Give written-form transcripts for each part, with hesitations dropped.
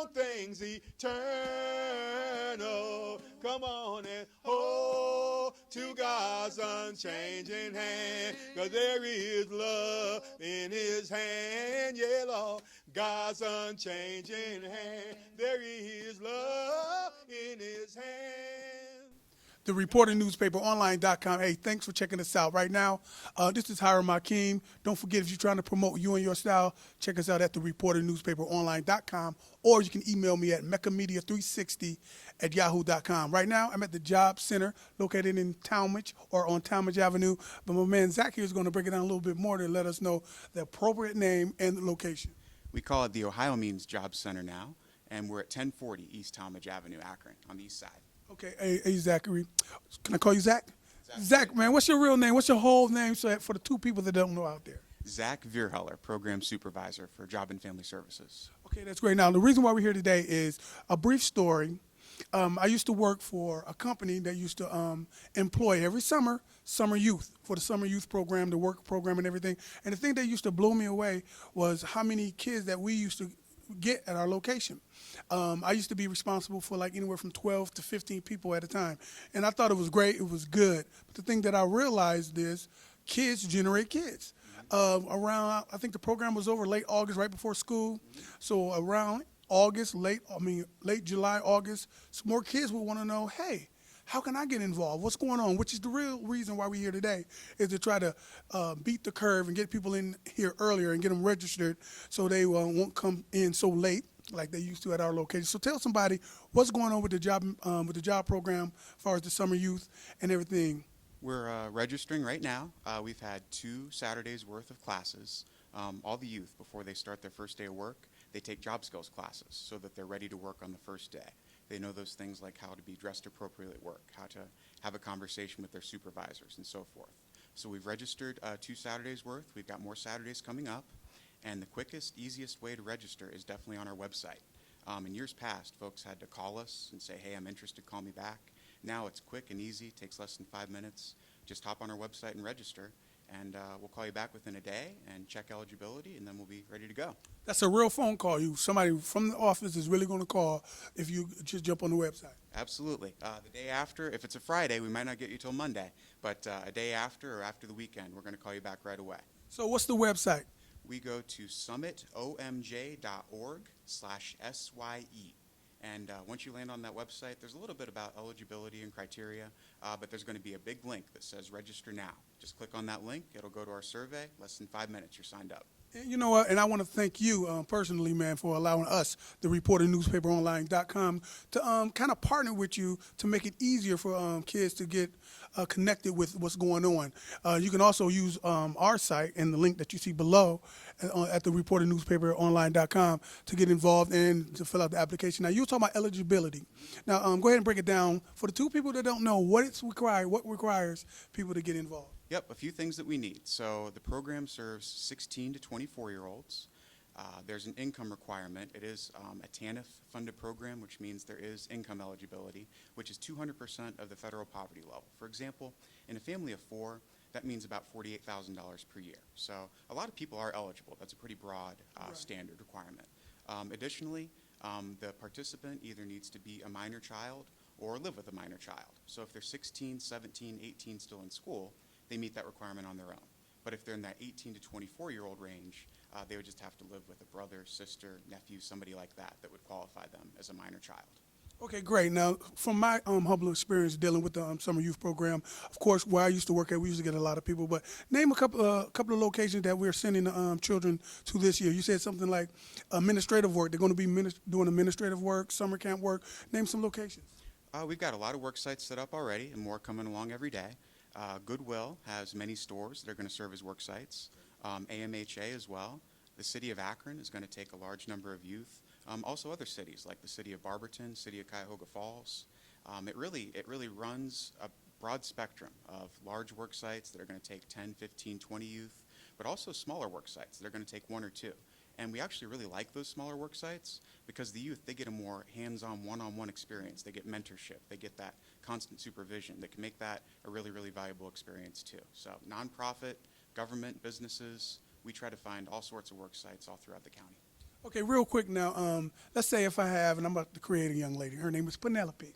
on things eternal. Come on and hold to God's unchanging hand, 'cause there is love in his hand. Yeah, Lord, God's unchanging hand. There is love in his hand. The reporting newspaper online.com. Hey, thanks for checking us out. Right now, this is Hiram Akeem. Don't forget, if you're trying to promote you and your style, check us out at the reporting newspaper online.com, or you can email me at mechamedia360@yahoo.com. Right now, I'm at the Job Center located in Talmadge or on Talmadge Avenue. But my man Zach here is going to break it down a little bit more to let us know the appropriate name and the location. We call it the Ohio Means Job Center now, and we're at 1040 East Talmadge Avenue, Akron, on the east side. Okay, hey Zachary. Can I call you Zach? Zach, man, what's your real name? What's your whole name so for the two people that don't know out there? Zach Vierheller, Program Supervisor for Job and Family Services. Okay, that's great. Now, the reason why we're here today is a brief story. I used to work for a company that used to employ every summer youth for the summer youth program, the work program and everything. And the thing that used to blow me away was how many kids that we used to get at our location. I used to be responsible for like anywhere from 12 to 15 people at a time. And I thought it was great. It was good. But the thing that I realized is kids generate kids. Around, I think the program was over late August, right before school. So around August, late July, August, some more kids will want to know, hey, how can I get involved? What's going on? Which is the real reason why we're here today, is to try to beat the curve and get people in here earlier and get them registered so they won't come in so late like they used to at our location. So tell somebody what's going on with the job program as far as the summer youth and everything. We're registering right now. We've had 2 Saturdays worth of classes. All the youth, before they start their first day of work, they take job skills classes so that they're ready to work on the first day. They know those things like how to be dressed appropriately at work, how to have a conversation with their supervisors, and so forth. So we've registered 2 Saturdays worth. We've got more Saturdays coming up. And the quickest, easiest way to register is definitely on our website. In years past, folks had to call us and say, hey, I'm interested, call me back. Now it's quick and easy, takes less than 5 minutes. Just hop on our website and register, and we'll call you back within a day and check eligibility, and then we'll be ready to go. That's a real phone call. Somebody from the office is really going to call if you just jump on the website. Absolutely. The day after, if it's a Friday, we might not get you till Monday, but a day after or after the weekend, we're going to call you back right away. So what's the website? We go to summitomj.org/SYE. And once you land on that website, there's a little bit about eligibility and criteria, but there's going to be a big link that says register now. Just click on that link. It'll go to our survey. Less than 5 minutes, you're signed up. You know what, and I want to thank you personally, man, for allowing us, the reporter newspaper online.com, to kind of partner with you to make it easier for kids to get connected with what's going on. You can also use our site and the link that you see below at the reporter newspaper online.com to get involved and to fill out the application. Now, you were talking about eligibility. Now, go ahead and break it down for the two people that don't know what requires people to get involved. Yep, a few things that we need. So the program serves 16 to 24-year-olds. There's an income requirement. It is a TANF-funded program, which means there is income eligibility, which is 200% of the federal poverty level. For example, in a family of 4, that means about $48,000 per year. So a lot of people are eligible. That's a pretty broad standard requirement. Additionally, the participant either needs to be a minor child or live with a minor child. So if they're 16, 17, 18 still in school, they meet that requirement on their own. But if they're in that 18 to 24-year-old range, they would just have to live with a brother, sister, nephew, somebody like that would qualify them as a minor child. Okay, great. Now, from my humble experience dealing with the summer youth program, of course, where I used to work at, we used to get a lot of people. But name a couple of locations that we're sending children to this year. You said something like administrative work. They're going to be doing administrative work, summer camp work. Name some locations. We've got a lot of work sites set up already, and more coming along every day. Goodwill has many stores that are going to serve as work sites. AMHA as well. The city of Akron is going to take a large number of youth. Also other cities like the city of Barberton, city of Cuyahoga Falls. It really runs a broad spectrum of large work sites that are going to take 10, 15, 20 youth, but also smaller work sites that are going to take 1 or 2. And we actually really like those smaller work sites because the youth, they get a more hands-on, one-on-one experience. They get mentorship. They get that constant supervision that can make that a really, really valuable experience too. So nonprofit, government, businesses, we try to find all sorts of work sites all throughout the county. Okay, real quick now. Let's say if I have, and I'm about to create a young lady. Her name is Penelope.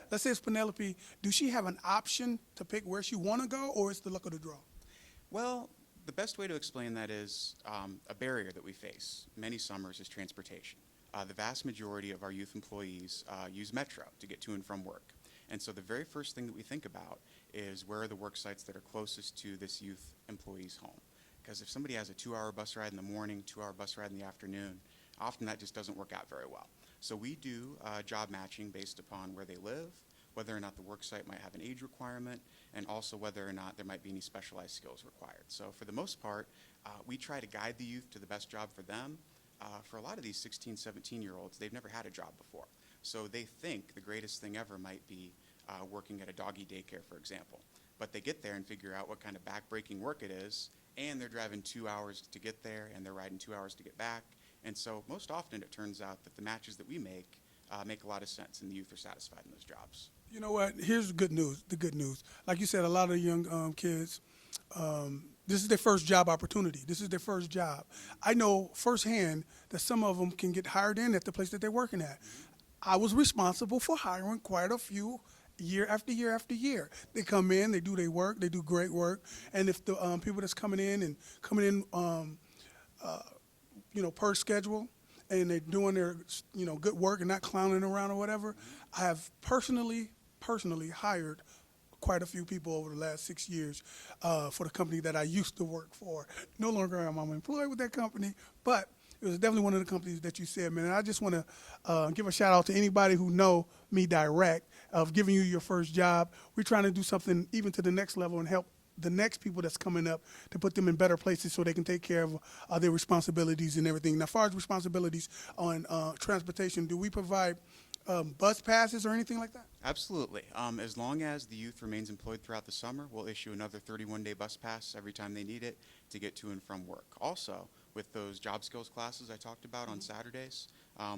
Let's say it's Penelope. Do she have an option to pick where she want to go, or is the luck of the draw? Well, the best way to explain that is a barrier that we face many summers is transportation. The vast majority of our youth employees use Metro to get to and from work. And so the very first thing that we think about is where are the work sites that are closest to this youth employee's home. Because if somebody has a 2-hour bus ride in the morning, 2-hour bus ride in the afternoon, often that just doesn't work out very well. So we do job matching based upon where they live, whether or not the work site might have an age requirement, and also whether or not there might be any specialized skills required. So for the most part, we try to guide the youth to the best job for them. For a lot of these 16, 17-year-olds, they've never had a job before. So they think the greatest thing ever might be working at a doggy daycare, for example. But they get there and figure out what kind of back-breaking work it is, and they're driving 2 hours to get there, and they're riding 2 hours to get back. And so most often it turns out that the matches that we make a lot of sense, and the youth are satisfied in those jobs. You know what? Here's the good news. The good news. Like you said, a lot of young kids, this is their first job opportunity. This is their first job. I know firsthand that some of them can get hired in at the place that they're working at. I was responsible for hiring quite a few year after year after year. They come in, they do their work, they do great work, and if the people that's coming in per schedule, and they're doing their good work and not clowning around or whatever, I have personally hired quite a few people over the last 6 years for the company that I used to work for. No longer am I employed with that company, but it was definitely one of the companies that you said, man. And I just want to give a shout out to anybody who know me direct of giving you your first job. We're trying to do something even to the next level and help the next people that's coming up to put them in better places so they can take care of their responsibilities and everything. Now, as far as responsibilities on transportation, do we provide bus passes or anything like that? Absolutely. As long as the youth remains employed throughout the summer, we'll issue another 31-day bus pass every time they need it to get to and from work. Also, with those job skills classes I talked about on Saturdays,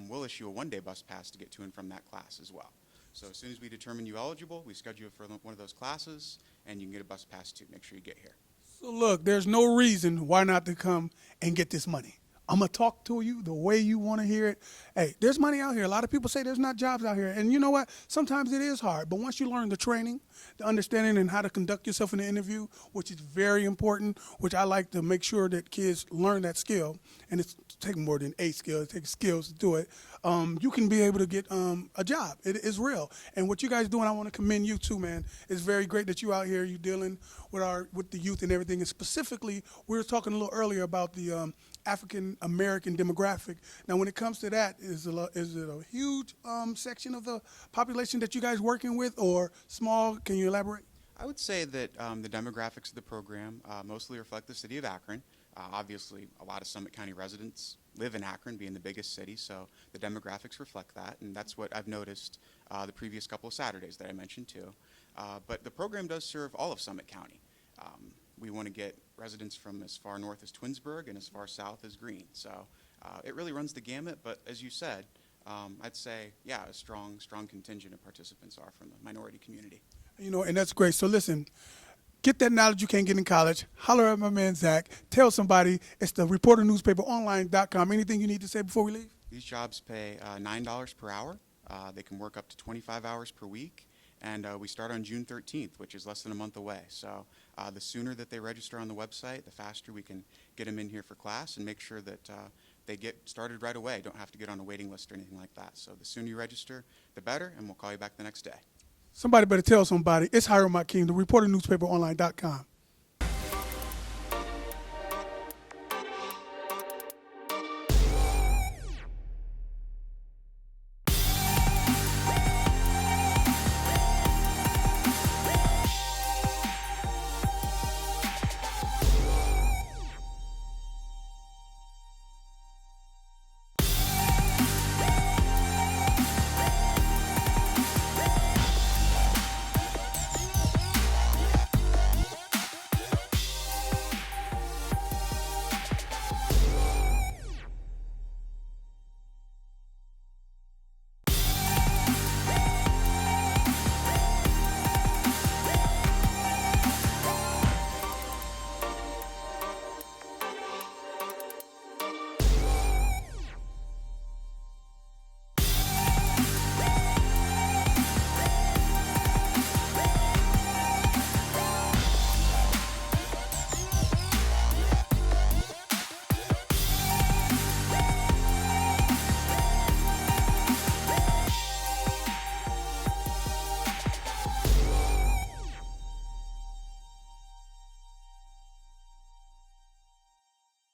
we'll issue a 1-day bus pass to get to and from that class as well. So as soon as we determine you eligible, we schedule you for one of those classes, and you can get a bus pass too. Make sure you get here. So look, there's no reason why not to come and get this money. I'm going to talk to you the way you want to hear it. Hey, there's money out here. A lot of people say there's not jobs out here. And you know what? Sometimes it is hard. But once you learn the training, the understanding, and how to conduct yourself in the interview, which is very important, which I like to make sure that kids learn that skill, and it's taking more than a skill. It takes skills to do it. You can be able to get a job. It is real. And what you guys doing, I want to commend you too, man. It's very great that you out here, you dealing with the youth and everything. And specifically, we were talking a little earlier about the African American demographic. Now, when it comes to that, is it a huge section of the population that you guys working with, or small? Can you elaborate? I would say that the demographics of the program mostly reflect the city of Akron. Obviously, a lot of Summit County residents live in Akron, being the biggest city, so the demographics reflect that, and that's what I've noticed the previous couple of Saturdays that I mentioned too. But the program does serve all of Summit County. We want to get residents from as far north as Twinsburg and as far south as Greene. So it really runs the gamut, but as you said, I'd say, yeah, a strong contingent of participants are from the minority community. And that's great. So listen, get that knowledge you can't get in college. Holler at my man, Zach. Tell somebody. It's the reporternewspaperonline.com. Anything you need to say before we leave? These jobs pay $9 per hour. They can work up to 25 hours per week. And we start on June 13th, which is less than a month away. So the sooner that they register on the website, the faster we can get them in here for class and make sure that they get started right away. Don't have to get on a waiting list or anything like that. So the sooner you register, the better, and we'll call you back the next day. Somebody better tell somebody. It's Hiram, Akeem, the reporternewspaperonline.com.